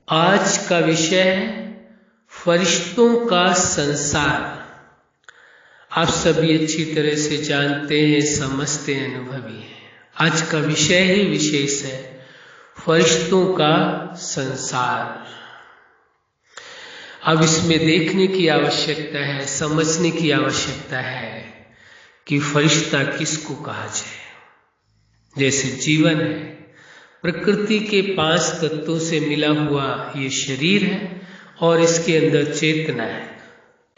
आज का विषय है फरिश्तों का संसार। आप सभी अच्छी तरह से जानते हैं, समझते हैं, अनुभवी हैं। आज का विषय ही विशेष है, फरिश्तों का संसार। अब इसमें देखने की आवश्यकता है, समझने की आवश्यकता है कि फरिश्ता किसको कहा जाए। जैसे जीवन है, प्रकृति के 5 तत्वों से मिला हुआ ये शरीर है और इसके अंदर चेतना है,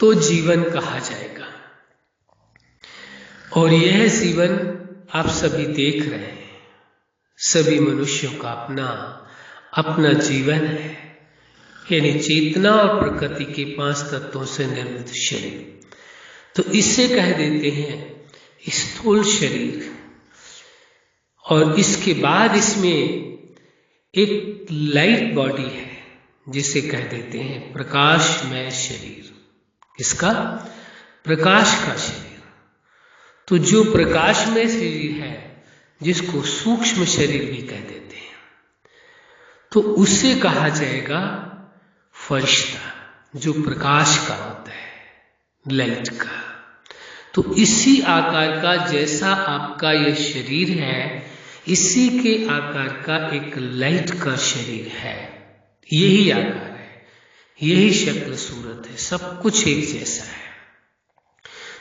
तो जीवन कहा जाएगा। और यह जीवन आप सभी देख रहे हैं, सभी मनुष्यों का अपना अपना जीवन है, यानी चेतना और प्रकृति के 5 तत्वों से निर्मित शरीर। तो इसे कह देते हैं स्थूल शरीर। और इसके बाद इसमें एक लाइट बॉडी है जिसे कह देते हैं प्रकाशमय शरीर। किसका? प्रकाश का शरीर। तो जो प्रकाशमय शरीर है, जिसको सूक्ष्म शरीर भी कह देते हैं, तो उसे कहा जाएगा फरिश्ता, जो प्रकाश का होता है, लाइट का। तो इसी आकार का जैसा आपका यह शरीर है, इसी के आकार का एक लाइट का शरीर है। यही आकार है, यही शक्ल सूरत है, सब कुछ एक जैसा है।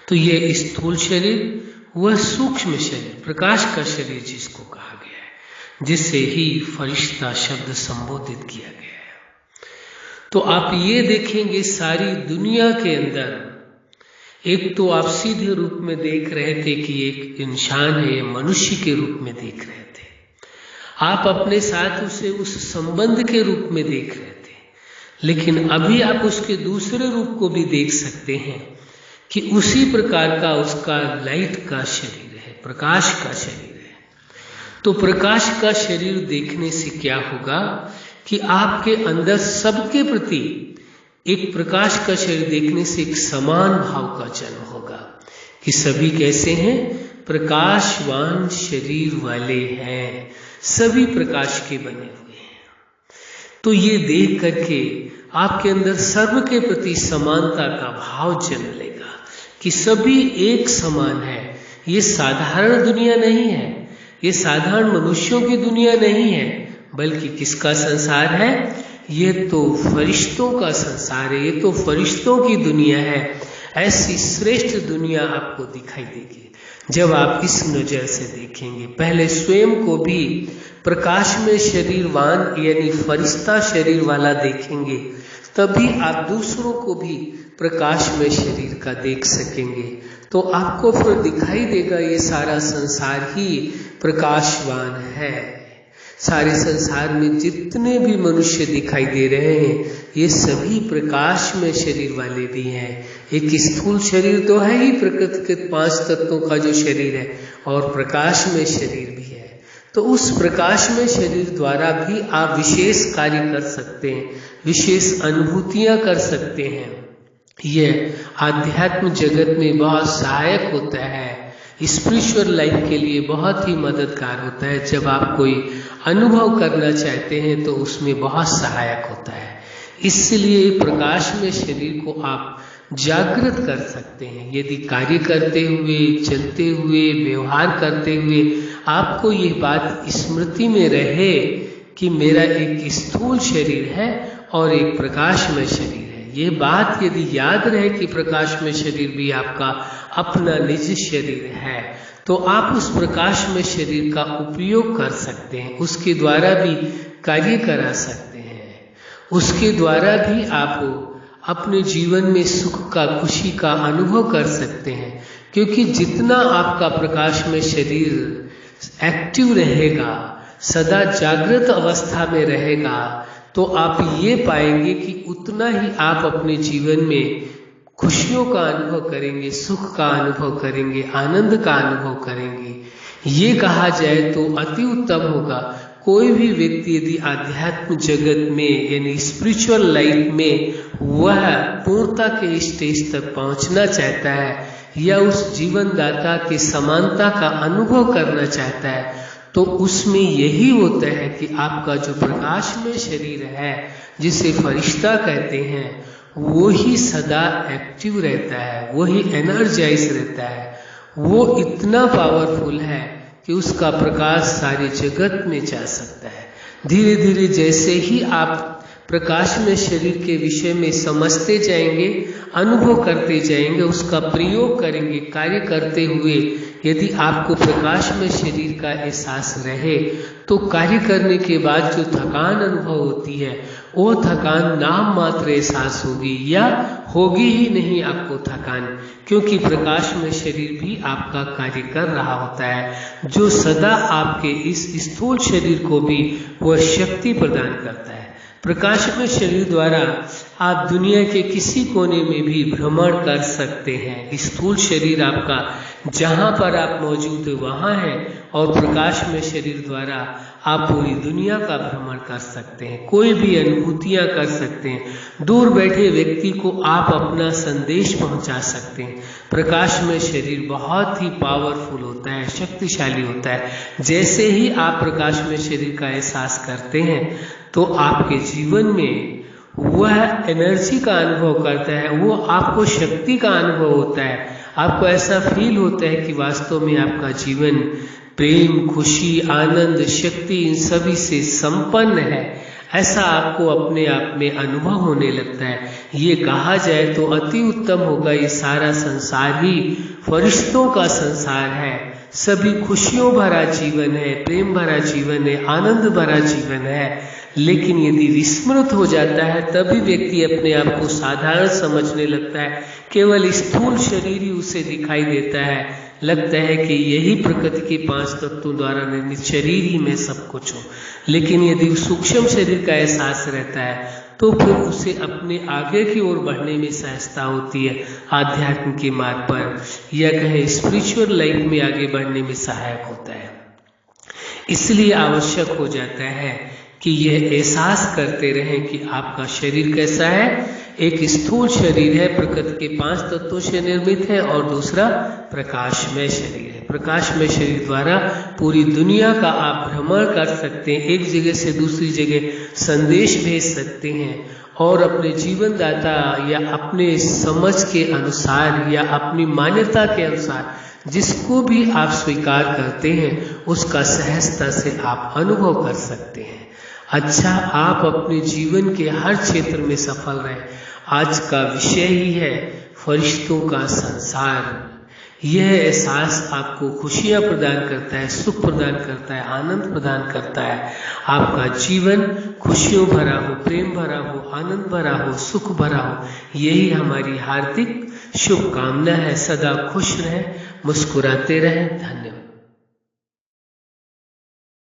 तो यह स्थूल शरीर, वह सूक्ष्म शरीर, प्रकाश का शरीर जिसको कहा गया है, जिसे ही फरिश्ता शब्द संबोधित किया गया है। तो आप ये देखेंगे सारी दुनिया के अंदर, एक तो आप सीधे रूप में देख रहे थे कि एक इंसान है, मनुष्य के रूप में देख रहे थे। आप अपने साथ उसे उस संबंध के रूप में देख रहे थे, लेकिन अभी आप उसके दूसरे रूप को भी देख सकते हैं कि उसी प्रकार का उसका लाइट का शरीर है, प्रकाश का शरीर है। तो प्रकाश का शरीर देखने से क्या होगा कि आपके अंदर सबके प्रति एक प्रकाश का शरीर देखने से एक समान भाव का जन्म होगा कि सभी कैसे हैं? प्रकाशवान शरीर वाले हैं, सभी प्रकाश के बने हुए हैं। तो ये देख करके आपके अंदर सर्व के प्रति समानता का भाव जन्म लेगा कि सभी एक समान है। ये साधारण दुनिया नहीं है, ये साधारण मनुष्यों की दुनिया नहीं है, बल्कि किसका संसार है? ये तो फरिश्तों का संसार है, ये तो फरिश्तों की दुनिया है। ऐसी श्रेष्ठ दुनिया आपको दिखाई देगी जब आप इस नजर से देखेंगे। पहले स्वयं को भी प्रकाश में शरीरवान यानी फरिश्ता शरीर वाला देखेंगे, तभी आप दूसरों को भी प्रकाश में शरीर का देख सकेंगे। तो आपको फिर दिखाई देगा ये सारा संसार ही प्रकाशवान है। सारे संसार में जितने भी मनुष्य दिखाई दे रहे हैं, ये सभी प्रकाश में शरीर वाले भी हैं। एक स्थूल शरीर तो है ही, प्रकृति के 5 तत्वों का जो शरीर है, और प्रकाश में शरीर भी है। तो उस प्रकाश में शरीर द्वारा भी आप विशेष कार्य कर सकते हैं, विशेष अनुभूतियां कर सकते हैं। यह आध्यात्म जगत में बहुत सहायक होता है, स्पिरिचुअल लाइफ के लिए बहुत ही मददगार होता है। जब आप कोई अनुभव करना चाहते हैं तो उसमें बहुत सहायक होता है। इसलिए प्रकाश में शरीर को आप जागृत कर सकते हैं। यदि कार्य करते हुए, चलते हुए, व्यवहार करते हुए आपको ये बात स्मृति में रहे कि मेरा एक स्थूल शरीर है और एक प्रकाश में शरीर है, ये बात यदि याद रहे कि प्रकाश में शरीर भी आपका अपना निज शरीर है, तो आप उस प्रकाश में शरीर का उपयोग कर सकते हैं, उसके द्वारा भी कार्य करा सकते हैं, उसके द्वारा भी आप अपने जीवन में सुख का, खुशी का अनुभव कर सकते हैं। क्योंकि जितना आपका प्रकाश में शरीर एक्टिव रहेगा, सदा जागृत अवस्था में रहेगा, तो आप ये पाएंगे कि उतना ही आप अपने जीवन में खुशियों का अनुभव करेंगे, सुख का अनुभव करेंगे, आनंद का अनुभव करेंगे। ये कहा जाए तो अति उत्तम होगा। कोई भी व्यक्ति यदि आध्यात्म जगत में यानी स्पिरिचुअल लाइफ में वह पूर्णता के स्टेज तक पहुंचना चाहता है या उस जीवन दाता की समानता का अनुभव करना चाहता है, तो उसमें यही होता है कि आपका जो प्रकाशमय शरीर है, जिसे फरिश्ता कहते हैं, वो ही सदा एक्टिव रहता है, वो ही एनर्जाइज रहता है। वो इतना पावरफुल है कि उसका प्रकाश सारे जगत में जा सकता है। धीरे धीरे जैसे ही आप प्रकाश में शरीर के विषय में समझते जाएंगे, अनुभव करते जाएंगे, उसका प्रयोग करेंगे, कार्य करते हुए यदि आपको प्रकाश में शरीर का एहसास रहे तो कार्य करने के बाद जो थकान अनुभव होती है वो थकान नाम मात्र एहसास होगी या होगी ही नहीं आपको थकान, क्योंकि प्रकाश में शरीर भी आपका कार्य कर रहा होता है, जो सदा आपके इस स्थूल शरीर को भी वह शक्ति प्रदान करता है। प्रकाश में शरीर द्वारा आप दुनिया के किसी कोने में भी भ्रमण कर सकते हैं। स्थूल शरीर आपका जहाँ पर आप मौजूद है वहाँ है, और प्रकाश में शरीर द्वारा आप पूरी दुनिया का भ्रमण कर सकते हैं, कोई भी अनुभूतियाँ कर सकते हैं। दूर बैठे व्यक्ति को आप अपना संदेश पहुँचा सकते हैं। प्रकाश में शरीर बहुत ही पावरफुल होता है, शक्तिशाली होता है। जैसे ही आप प्रकाश में शरीर का एहसास करते हैं तो आपके जीवन में वह एनर्जी का अनुभव करता है, वो आपको शक्ति का अनुभव होता है। आपको ऐसा फील होता है कि वास्तव में आपका जीवन प्रेम, खुशी, आनंद, शक्ति इन सभी से संपन्न है। ऐसा आपको अपने आप में अनुभव होने लगता है। ये कहा जाए तो अति उत्तम होगा, ये सारा संसार ही फरिश्तों का संसार है। सभी खुशियों भरा जीवन है, प्रेम भरा जीवन है, आनंद भरा जीवन है। लेकिन यदि विस्मृत हो जाता है तभी व्यक्ति अपने आप को साधारण समझने लगता है, केवल स्थूल शरीर ही उसे दिखाई देता है। लगता है कि यही प्रकृति के 5 तत्वों द्वारा निर्मित शरीर ही में सब कुछ हो। लेकिन यदि सूक्ष्म शरीर का एहसास रहता है तो फिर उसे अपने आगे की ओर बढ़ने में सहायता होती है, आध्यात्म के मार्ग पर या कहे स्पिरिचुअल लाइफ में आगे बढ़ने में सहायक होता है। इसलिए आवश्यक हो जाता है कि यह एहसास करते रहें कि आपका शरीर कैसा है। एक स्थूल शरीर है, प्रकृति के 5 तत्वों से निर्मित है, और दूसरा प्रकाशमय शरीर है। प्रकाशमय शरीर द्वारा पूरी दुनिया का आप भ्रमण कर सकते हैं, एक जगह से दूसरी जगह संदेश भेज सकते हैं, और अपने जीवन दाता या अपने समझ के अनुसार या अपनी मान्यता के अनुसार जिसको भी आप स्वीकार करते हैं उसका सहजता से आप अनुभव कर सकते हैं। अच्छा, आप अपने जीवन के हर क्षेत्र में सफल रहें। आज का विषय ही है फरिश्तों का संसार। यह एहसास आपको खुशियाँ प्रदान करता है, सुख प्रदान करता है, आनंद प्रदान करता है। आपका जीवन खुशियों भरा हो, प्रेम भरा हो, आनंद भरा हो, सुख भरा हो, यही हमारी हार्दिक शुभकामना है। सदा खुश रहें, मुस्कुराते रहें। धन्यवाद।